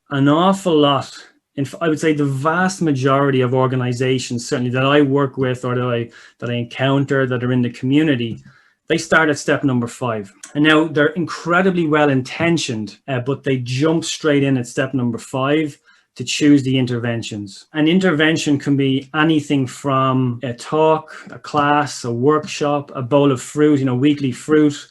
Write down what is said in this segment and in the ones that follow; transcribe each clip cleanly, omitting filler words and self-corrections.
an awful lot. I would say the vast majority of organizations, certainly that I work with or that I encounter that are in the community, they start at step number 5. And now they're incredibly well intentioned, but they jump straight in at step number 5 to choose the interventions. An intervention can be anything from a talk, a class, a workshop, a bowl of fruit, weekly fruit,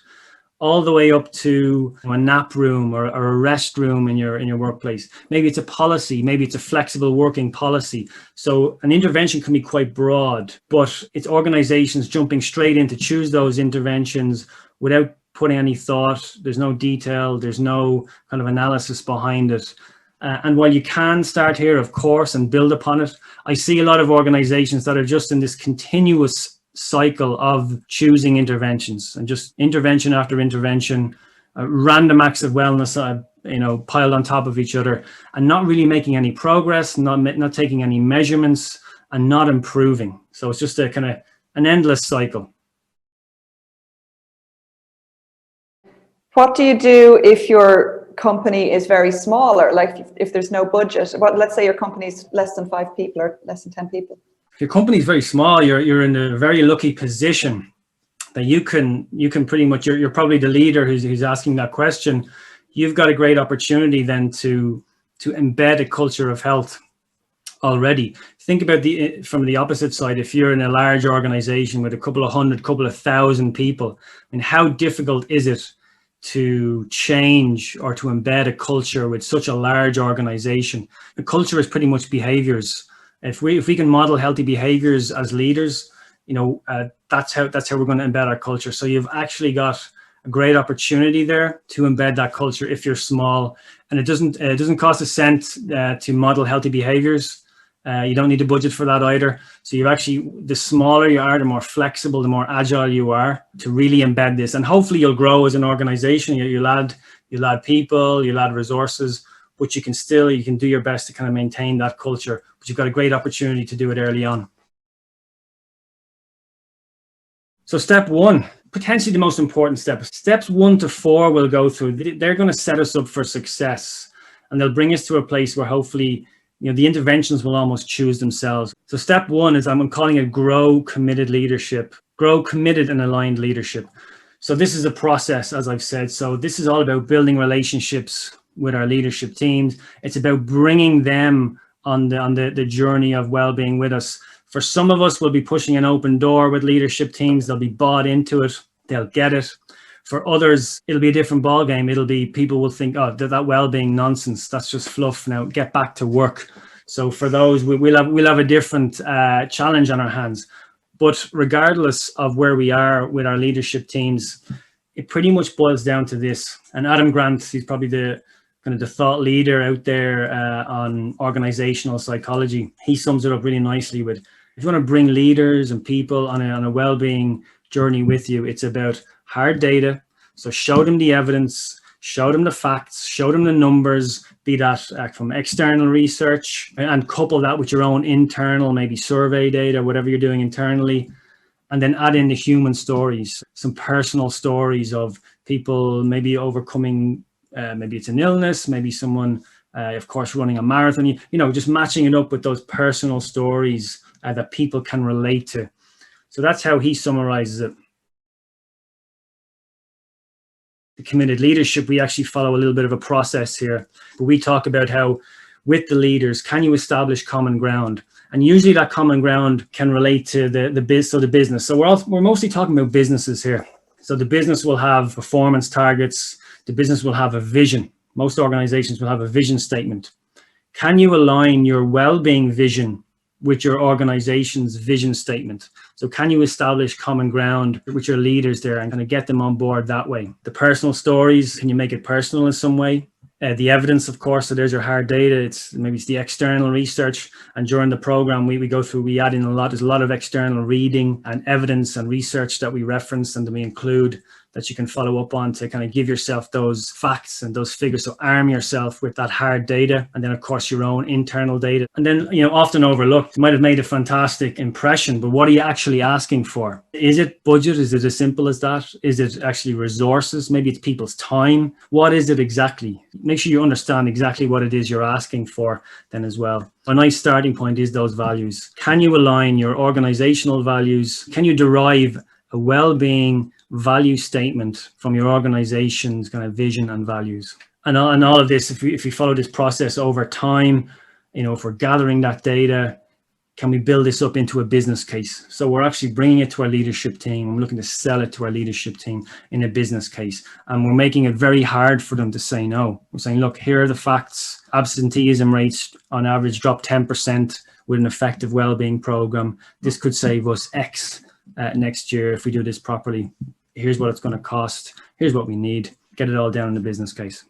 all the way up to a nap room or a rest room in your workplace. Maybe it's a policy, maybe it's a flexible working policy. So an intervention can be quite broad, but it's organizations jumping straight in to choose those interventions without putting any thought. There's no detail, there's no kind of analysis behind it. And while you can start here, of course, and build upon it, I see a lot of organizations that are just in this continuous cycle of choosing interventions and just intervention after intervention, random acts of wellness, piled on top of each other, and not really making any progress, not taking any measurements, and not improving. So it's just a kind of an endless cycle. What do you do if your company is very small, or like if there's no budget? Let's say your company's less than 5 people or less than 10 people. If your company's very small, you're in a very lucky position that you can pretty much, you're probably the leader who's asking that question. You've got a great opportunity then to embed a culture of health already. Think about from the opposite side. If you're in a large organization with a couple of hundred, couple of thousand people, I mean, how difficult is it to change or to embed a culture with such a large organization? The culture is pretty much behaviors. If we can model healthy behaviors as leaders, that's how we're going to embed our culture. So you've actually got a great opportunity there to embed that culture if you're small, and it doesn't cost a cent to model healthy behaviors. You don't need a budget for that either. So the smaller you are, the more flexible, the more agile you are to really embed this. And hopefully you'll grow as an organization. You'll add people, you'll add resources, but you can do your best to kind of maintain that culture. But you've got a great opportunity to do it early on. So step 1, potentially the most important step. Steps 1 to 4 we'll go through. They're going to set us up for success, and they'll bring us to a place where hopefully the interventions will almost choose themselves. So step 1 is, I'm calling it grow committed leadership, grow committed and aligned leadership. So this is a process, as I've said. So this is all about building relationships with our leadership teams. It's about bringing them on the journey of well-being with us. For some of us, we'll be pushing an open door with leadership teams. They'll be bought into it. They'll get it. For others, it'll be a different ballgame. It'll be, people will think, oh, that well-being nonsense, that's just fluff. Now get back to work. So for those, we'll have a different challenge on our hands. But regardless of where we are with our leadership teams, it pretty much boils down to this. And Adam Grant, he's probably the thought leader out there on organizational psychology. He sums it up really nicely with, if you want to bring leaders and people on a well-being journey with you, it's about hard data. So show them the evidence, show them the facts, show them the numbers, be that from external research, and couple that with your own internal, maybe survey data, whatever you're doing internally, and then add in the human stories, some personal stories of people maybe overcoming, maybe it's an illness, maybe someone, of course, running a marathon, just matching it up with those personal stories that people can relate to. So that's how he summarizes it. The committed leadership, we actually follow a little bit of a process here, but we talk about how with the leaders, can you establish common ground? And usually that common ground can relate to the business. So we're mostly talking about businesses here. So the business will have performance targets. The business will have a vision. Most organizations will have a vision statement. Can you align your well-being vision with your organization's vision statement? So can you establish common ground with your leaders there and kind of get them on board that way? The personal stories, can you make it personal in some way? The evidence, of course, so there's your hard data. Maybe it's the external research. And during the program, we go through, we add in there's a lot of external reading and evidence and research that we reference, and then we include that you can follow up on to kind of give yourself those facts and those figures. So arm yourself with that hard data, and then of course your own internal data. And then, often overlooked, you might have made a fantastic impression, but what are you actually asking for? Is it budget? Is it as simple as that? Is it actually resources? Maybe it's people's time. What is it exactly? Make sure you understand exactly what it is you're asking for then as well. A nice starting point is those values. Can you align your organizational values? Can you derive a well-being value statement from your organization's kind of vision and values? And all of this, if we follow this process over time, if we're gathering that data, can we build this up into a business case? So we're actually bringing it to our leadership team. I'm looking to sell it to our leadership team in a business case. And we're making it very hard for them to say no. We're saying, look, here are the facts. Absenteeism rates on average drop 10% with an effective wellbeing program. This could save us X next year if we do this properly. Here's what it's going to cost. Here's what we need. Get it all down in the business case.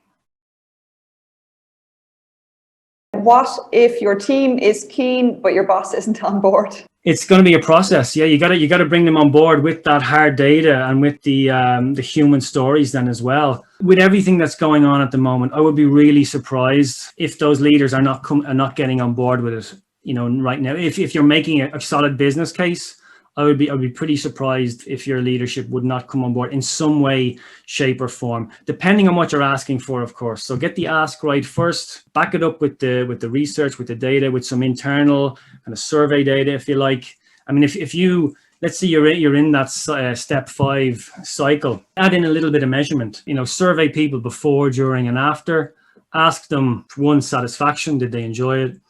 What if your team is keen, but your boss isn't on board? It's going to be a process. Yeah, you got to bring them on board with that hard data and with the human stories then as well. With everything that's going on at the moment, I would be really surprised if those leaders are not getting on board with it. Right now, if you're making a solid business case, I would be pretty surprised if your leadership would not come on board in some way, shape, or form, depending on what you're asking for, of course. So get the ask right first, back it up with the research, with the data, with some internal kind of survey data, if you like. I mean, if you, let's say you're in that step 5 cycle, add in a little bit of measurement. Survey people before, during, and after. Ask them, one, satisfaction, did they enjoy it?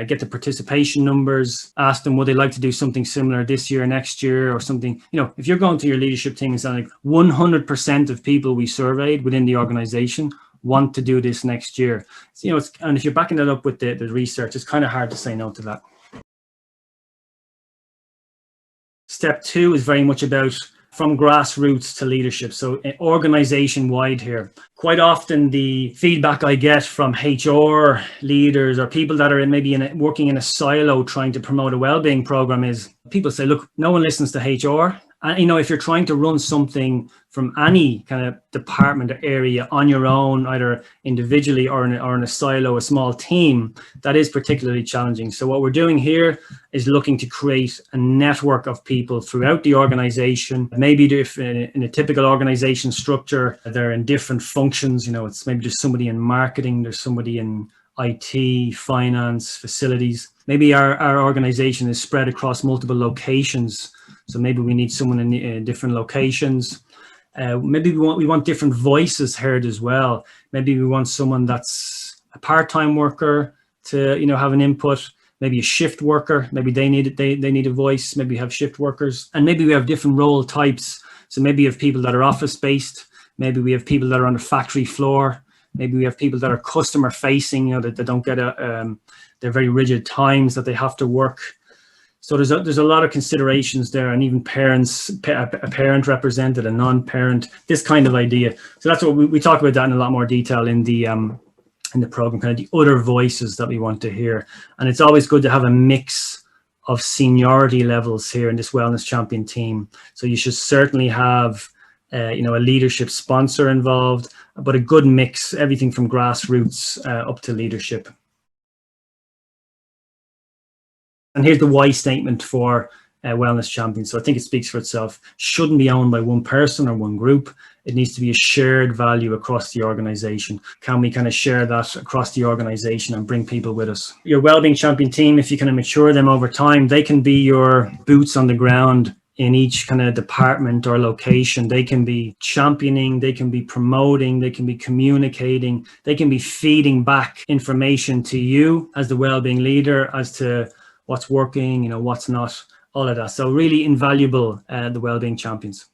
Get the participation numbers, ask them, would they like to do something similar this year, next year, or something? If you're going to your leadership team and saying like 100% of people we surveyed within the organization want to do this next year, and if you're backing that up with the research, it's kind of hard to say no to that. Step 2 is very much about from grassroots to leadership. So organization wide here. Quite often the feedback I get from HR leaders or people that are working in a silo trying to promote a wellbeing program is people say, look, no one listens to HR. And, if you're trying to run something from any kind of department or area on your own, either individually or in a silo, a small team, that is particularly challenging. So what we're doing here is looking to create a network of people throughout the organization. Maybe if in a typical organization structure, they're in different functions. It's maybe there's somebody in marketing, there's somebody in IT, finance, facilities. Maybe our organization is spread across multiple locations. So maybe we need someone in different locations. Maybe we want different voices heard as well. Maybe we want someone that's a part-time worker to have an input. Maybe a shift worker. Maybe they need a voice. Maybe we have shift workers, and maybe we have different role types. So maybe you have people that are office-based. Maybe we have people that are on the factory floor. Maybe we have people that are customer-facing. that they don't get they're very rigid times that they have to work. So there's a lot of considerations there, and even parents, a parent represented, a non-parent, this kind of idea. So that's what we talk about that in a lot more detail in the program, kind of the other voices that we want to hear. And it's always good to have a mix of seniority levels here in this Wellness Champion team. So you should certainly have a leadership sponsor involved, but a good mix, everything from grassroots up to leadership. And here's the why statement for Wellness Champions. So I think it speaks for itself. Shouldn't be owned by one person or one group. It needs to be a shared value across the organization. Can we kind of share that across the organization and bring people with us? Your Wellbeing Champion team, if you kind of mature them over time, they can be your boots on the ground in each kind of department or location. They can be championing, they can be promoting, they can be communicating, they can be feeding back information to you as the wellbeing leader as to what's working, what's not, all of that. So really invaluable, the Wellbeing Champions.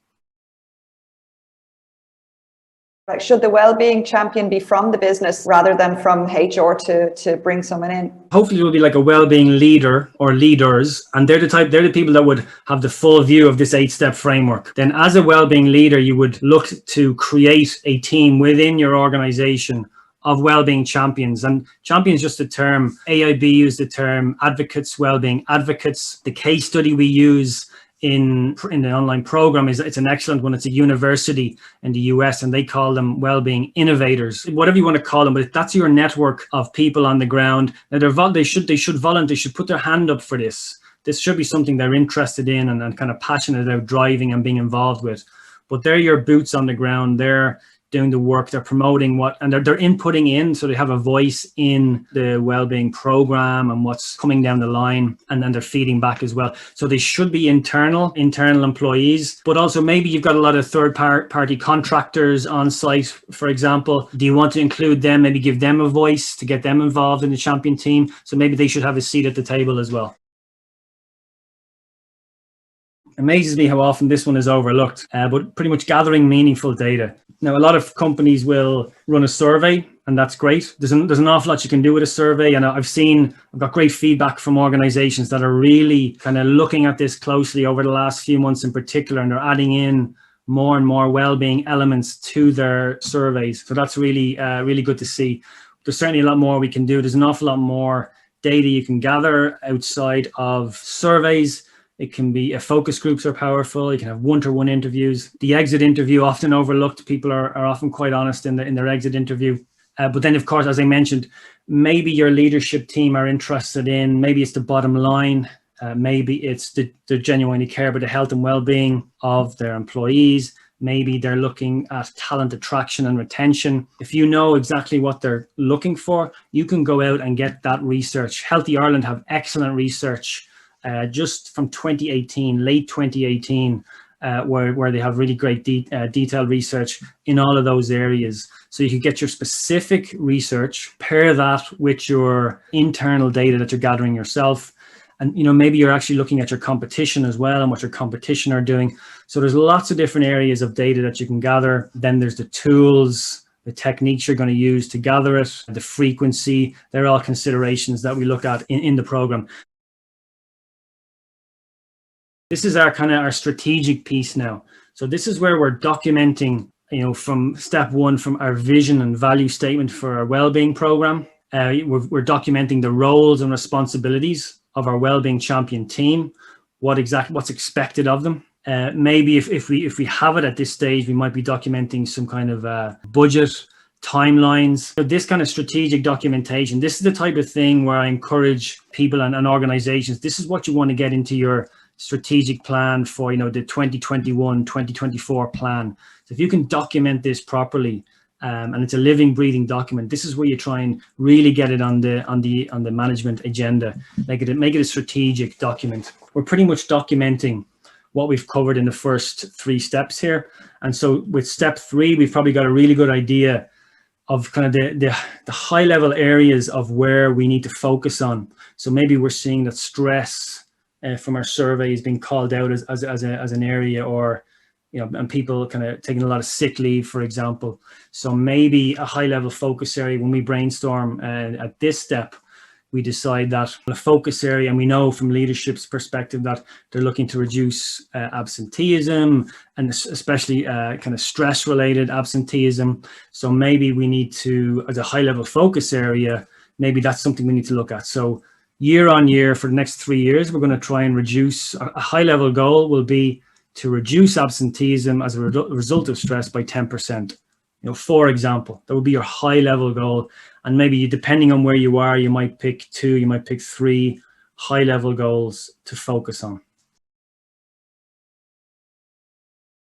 Should the Wellbeing Champion be from the business rather than from HR to bring someone in? Hopefully it will be like a wellbeing leader or leaders, and they're the people that would have the full view of this 8-step framework. Then as a wellbeing leader, you would look to create a team within your organization of wellbeing champions. And champions, just a term. AIB used the term advocates, wellbeing advocates. The case study we use in the online program is it's an excellent one. It's a university in the US, and they call them well-being innovators, whatever you want to call them. But that's your network of people on the ground. Now they should volunteer. They should put their hand up for this. This should be something they're interested in and kind of passionate about driving and being involved with. But they're your boots on the ground. They're doing the work, they're promoting and they're inputting in, so they have a voice in the wellbeing program and what's coming down the line, and then they're feeding back as well. So they should be internal employees, but also maybe you've got a lot of third party contractors on site, for example. Do you want to include them, maybe give them a voice to get them involved in the champion team? So maybe they should have a seat at the table as well. Amazes me how often this one is overlooked, but pretty much gathering meaningful data. Now, a lot of companies will run a survey, and that's great. There's an awful lot you can do with a survey, and I've got great feedback from organizations that are really kind of looking at this closely over the last few months in particular, and they're adding in more and more well-being elements to their surveys. So that's really, really good to see. There's certainly a lot more we can do. There's an awful lot more data you can gather outside of surveys. It can be focus groups are powerful. You can have one-to-one interviews. The exit interview, often overlooked. People are often quite honest in their exit interview. But then, of course, as I mentioned, maybe your leadership team are interested in, maybe it's the bottom line. Maybe it's they genuinely care about the health and well-being of their employees. Maybe they're looking at talent attraction and retention. If you know exactly what they're looking for, you can go out and get that research. Healthy Ireland have excellent research just from 2018, late 2018, where they have really great detailed research in all of those areas. So you can get your specific research, pair that with your internal data that you're gathering yourself. And, maybe you're actually looking at your competition as well and what your competition are doing. So there's lots of different areas of data that you can gather. Then there's the tools, the techniques you're going to use to gather it, the frequency. They're all considerations that we look at in the program. This is our strategic piece now. So this is where we're documenting, from step one, from our vision and value statement for our wellbeing program. We're documenting the roles and responsibilities of our wellbeing champion team, what's expected of them. Maybe if we have it at this stage, we might be documenting some kind of budget, timelines. So this kind of strategic documentation, this is the type of thing where I encourage people and organizations. This is what you want to get into your strategic plan for, the 2021, 2024 plan. So if you can document this properly, and it's a living, breathing document, this is where you try and really get it on the management agenda. Make it a strategic document. We're pretty much documenting what we've covered in the first 3 steps here. And so with step 3, we've probably got a really good idea of kind of the high level areas of where we need to focus on. So maybe we're seeing that stress from our survey is being called out as an area, or and people kind of taking a lot of sick leave, for example. So maybe a high level focus area when we brainstorm at this step, we decide that a focus area, and we know from leadership's perspective that they're looking to reduce absenteeism, and especially kind of stress related absenteeism. So maybe we need to, as a high level focus area, maybe that's something we need to look at. So year on year for the next 3 years, we're going to try and reduce. A high level goal will be to reduce absenteeism as a result of stress by 10%. For example, that would be your high level goal. And maybe depending on where you are, you might pick 2, you might pick 3 high level goals to focus on.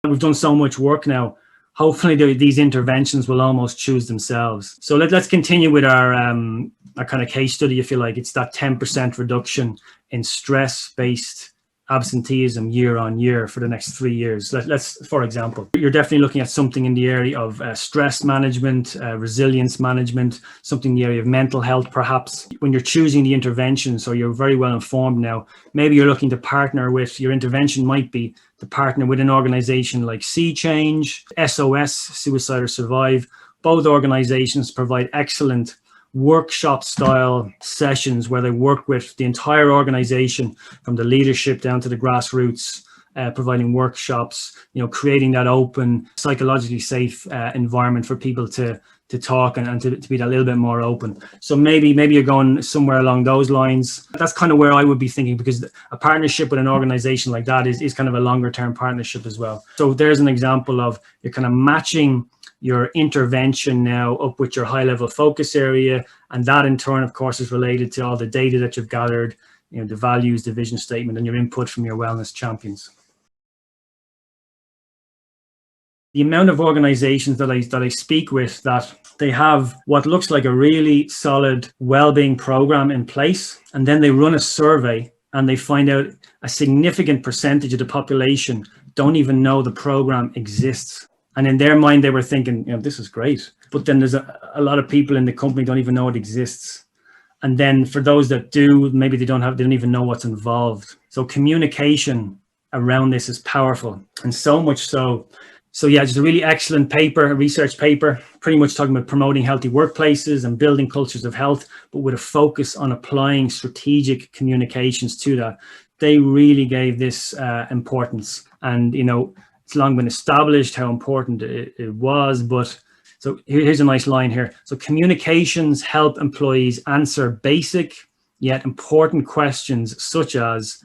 We've done so much work now. Hopefully these interventions will almost choose themselves. So let's continue with our kind of case study, if you like. It's that 10% reduction in stress-based absenteeism year on year for the next 3 years. Let's, for example, you're definitely looking at something in the area of stress management, resilience management, something in the area of mental health, perhaps. When you're choosing the intervention, so you're very well informed now, maybe you're looking to partner with, your intervention might be to partner with an organization like Sea Change, SOS, Suicide or Survive. Both organizations provide excellent workshop style sessions where they work with the entire organization, from the leadership down to the grassroots, providing workshops, creating that open, psychologically safe environment for people to talk and to be a little bit more open. So maybe you're going somewhere along those lines. That's kind of where I would be thinking, because a partnership with an organization like that is kind of a longer term partnership as well. So there's an example of you're kind of matching your intervention now up with your high level focus area. And that in turn, of course, is related to all the data that you've gathered, the values, the vision statement, and your input from your wellness champions. The amount of organizations that I speak with, that they have what looks like a really solid well-being program in place, and then they run a survey and they find out a significant percentage of the population don't even know the program exists. And in their mind, they were thinking, this is great. But then there's a lot of people in the company don't even know it exists. And then for those that do, maybe they don't even know what's involved. So communication around this is powerful, and so much so. So yeah, just a really excellent paper, a research paper, pretty much talking about promoting healthy workplaces and building cultures of health, but with a focus on applying strategic communications to that. They really gave this importance, and it's long been established how important it was. But so here's a nice line here. So communications help employees answer basic yet important questions such as,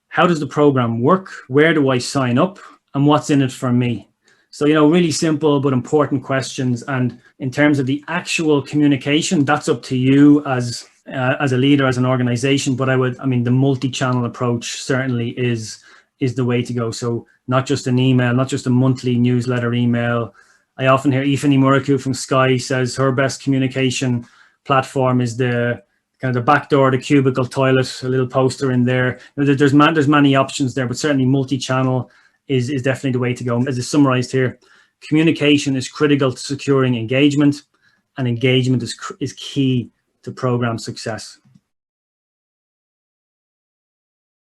how does the program work? Where do I sign up? And what's in it for me? So, really simple but important questions. And in terms of the actual communication, that's up to you as a leader, as an organization. But the multi-channel approach certainly is the way to go. So not just an email, not just a monthly newsletter email. I often hear Ifani Muraku from Sky says her best communication platform is the kind of the back door, the cubicle toilet, a little poster in there. There's many options there, but certainly multi-channel is definitely the way to go. As is summarized here, communication is critical to securing engagement, and engagement is key to program success.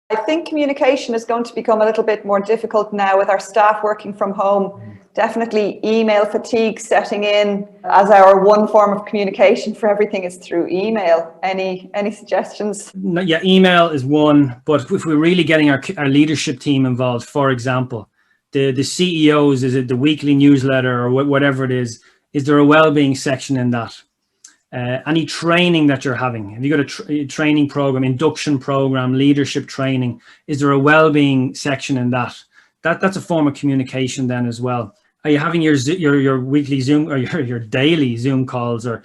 I think communication is going to become a little bit more difficult now with our staff working from home. Definitely email fatigue setting in, as our one form of communication for everything is through email. Any suggestions? Yeah, email is one, but if we're really getting our leadership team involved, for example, the CEOs, is it the weekly newsletter or whatever it is there a well-being section in that? Any training that you're having, have you got a training program, induction program, leadership training? Is there a well-being section in that? That's a form of communication then as well. Are you having your weekly Zoom or your daily Zoom calls, or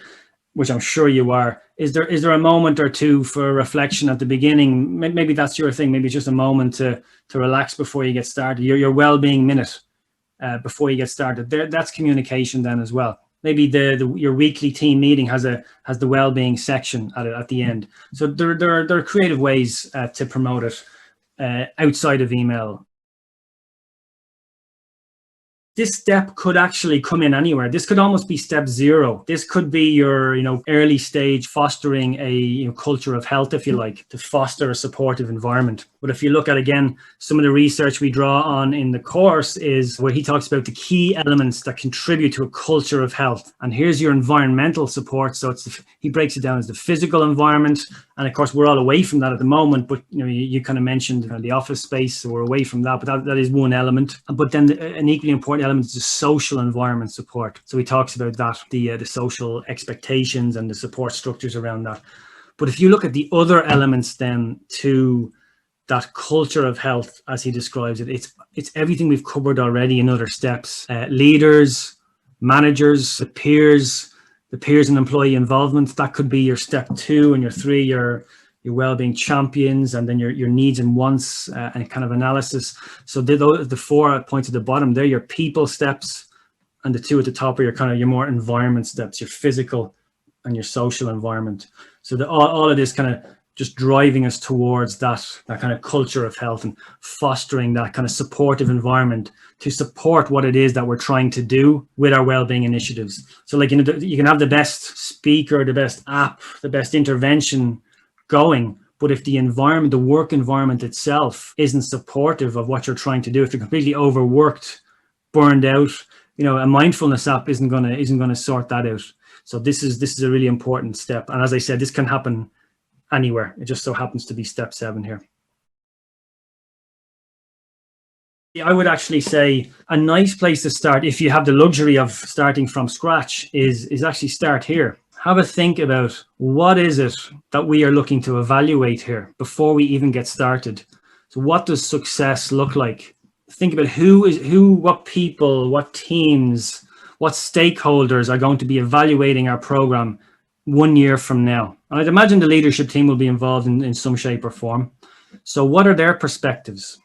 which I'm sure you are? Is there a moment or two for reflection at the beginning? Maybe that's your thing. Maybe it's just a moment to relax before you get started. Your well-being minute before you get started. That's communication then as well. Maybe your weekly team meeting has the well-being section at the end. So there are creative ways to promote it outside of email. This step could actually come in anywhere. This could almost be step 0. This could be your, early stage fostering a culture of health, if you like, to foster a supportive environment. But if you look at, again, some of the research we draw on in the course is where he talks about the key elements that contribute to a culture of health. And here's your environmental support. So he breaks it down as the physical environment. And of course, we're all away from that at the moment, but you kind of mentioned the office space, so we're away from that, but that is one element. But then an equally important element is the social environment support. So he talks about that, the social expectations and the support structures around that. But if you look at the other elements then to that culture of health, as he describes it, it's everything we've covered already in other steps. Leaders, managers, the peers and employee involvement. That could be your step 2, and your 3, your well-being champions, and then your needs and wants and kind of analysis. So the 4 points at the bottom, they're your people steps, and the 2 at the top are your more environment steps, your physical and your social environment. So all of this kind of just driving us towards that kind of culture of health and fostering that kind of supportive environment to support what it is that we're trying to do with our well-being initiatives. So you can have the best speaker, the best app, the best intervention going, but if the environment, the work environment itself isn't supportive of what you're trying to do, if you're completely overworked, burned out, a mindfulness app isn't going to sort that out. So this is a really important step. And as I said, this can happen anywhere. It just so happens to be step 7 here. I would actually say a nice place to start, if you have the luxury of starting from scratch, is actually start here. Have a think about what is it that we are looking to evaluate here before we even get started. So what does success look like? Think about what people, what teams, what stakeholders are going to be evaluating our program 1 year from now. And I'd imagine the leadership team will be involved in some shape or form. So what are their perspectives?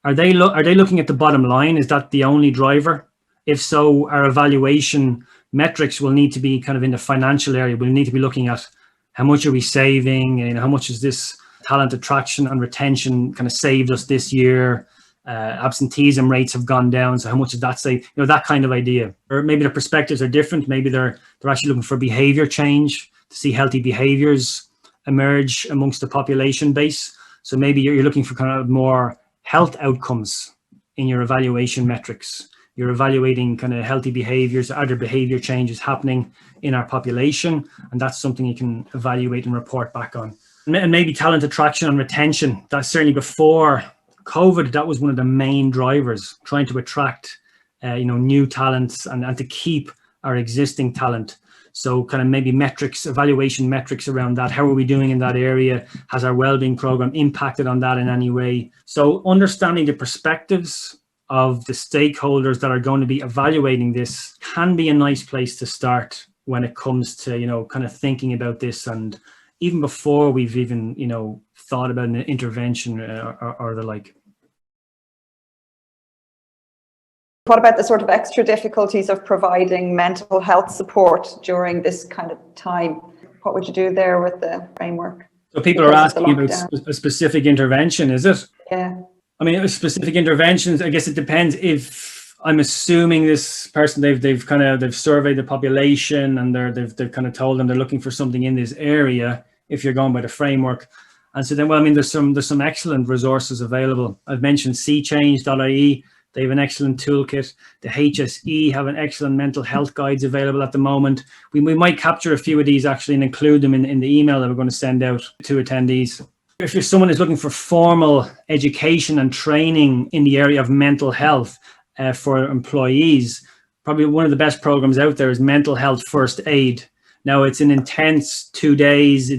Are they looking at the bottom line? Is that the only driver? If so, our evaluation metrics will need to be kind of in the financial area. We'll need to be looking at how much are we saving, and how much is this talent attraction and retention kind of saved us this year. Absenteeism rates have gone down, so how much does that save? That kind of idea. Or maybe the perspectives are different. Maybe they're actually looking for behavior change, to see healthy behaviors emerge amongst the population base. So maybe you're looking for kind of more health outcomes in your evaluation metrics. You're evaluating kind of healthy behaviors. Are there behavior changes happening in our population? And that's something you can evaluate and report back on. And maybe talent attraction and retention. That's certainly before COVID, that was one of the main drivers, trying to attract new talents and to keep our existing talent. So kind of maybe metrics, evaluation metrics around that. How are we doing in that area? Has our wellbeing program impacted on that in any way? So understanding the perspectives of the stakeholders that are going to be evaluating this can be a nice place to start when it comes to, kind of thinking about this. And even before we've even, thought about an intervention or the like. What about the sort of extra difficulties of providing mental health support during this kind of time? What would you do there with the framework? So people are asking about a specific intervention, is it? Yeah. I mean, specific interventions, I guess it depends. If I'm assuming this person, they've surveyed the population and they've kind of told them they're looking for something in this area, if you're going by the framework. And so then, there's some excellent resources available. I've mentioned seechange.ie. They have an excellent toolkit. The HSE have an excellent mental health guides available at the moment. We might capture a few of these actually and include them in the email that we're going to send out to attendees. If you're someone who's looking for formal education and training in the area of mental health for employees, probably one of the best programs out there is Mental Health First Aid. Now, it's an intense 2 days.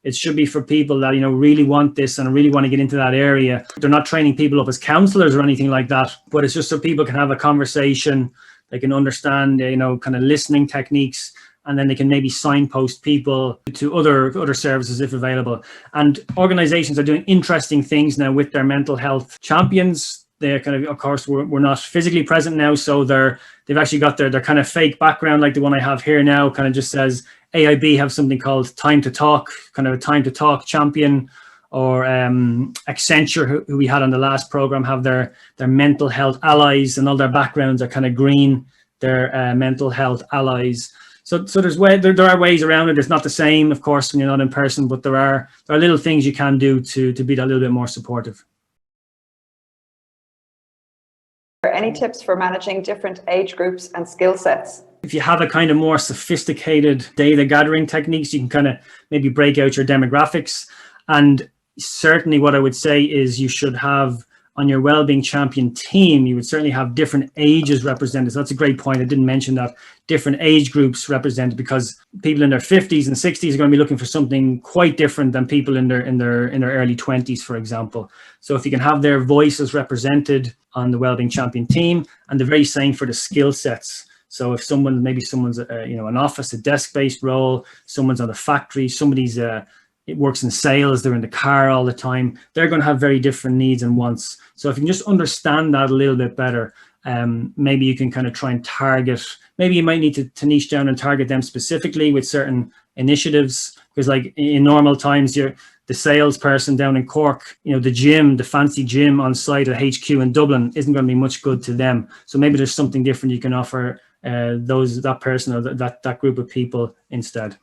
It should be for people that, really want this and really want to get into that area. They're not training people up as counselors or anything like that, but it's just so people can have a conversation. They can understand, kind of listening techniques, and then they can maybe signpost people to other services if available. And organizations are doing interesting things now with their mental health champions. They're kind of course, we're not physically present now, so they've actually got their kind of fake background, like the one I have here now, kind of just says AIB have something called Time to Talk, kind of a Time to Talk champion, or Accenture, who we had on the last program, have their mental health allies, and all their backgrounds are kind of green. They're mental health allies. So there are ways around it. It's not the same, of course, when you're not in person, but there are little things you can do to be that little bit more supportive. Are there any tips for managing different age groups and skill sets? If you have a kind of more sophisticated data gathering techniques, you can kind of maybe break out your demographics. And certainly what I would say is you should have on your wellbeing champion team, you would certainly have different ages represented. So that's a great point. I didn't mention that. Different age groups represented, because people in their 50s and 60s are going to be looking for something quite different than people in their early 20s, for example. So if you can have their voices represented on the wellbeing champion team, and the very same for the skill sets. So if someone's an office, a desk-based role, someone's on a factory, somebody's it works in sales, they're in the car all the time, they're going to have very different needs and wants. So if you can just understand that a little bit better, maybe you can kind of try and target, maybe you might need to niche down and target them specifically with certain initiatives, because like in normal times, the salesperson down in Cork, the fancy gym on site at HQ in Dublin isn't going to be much good to them. So maybe there's something different you can offer that person or that group of people instead.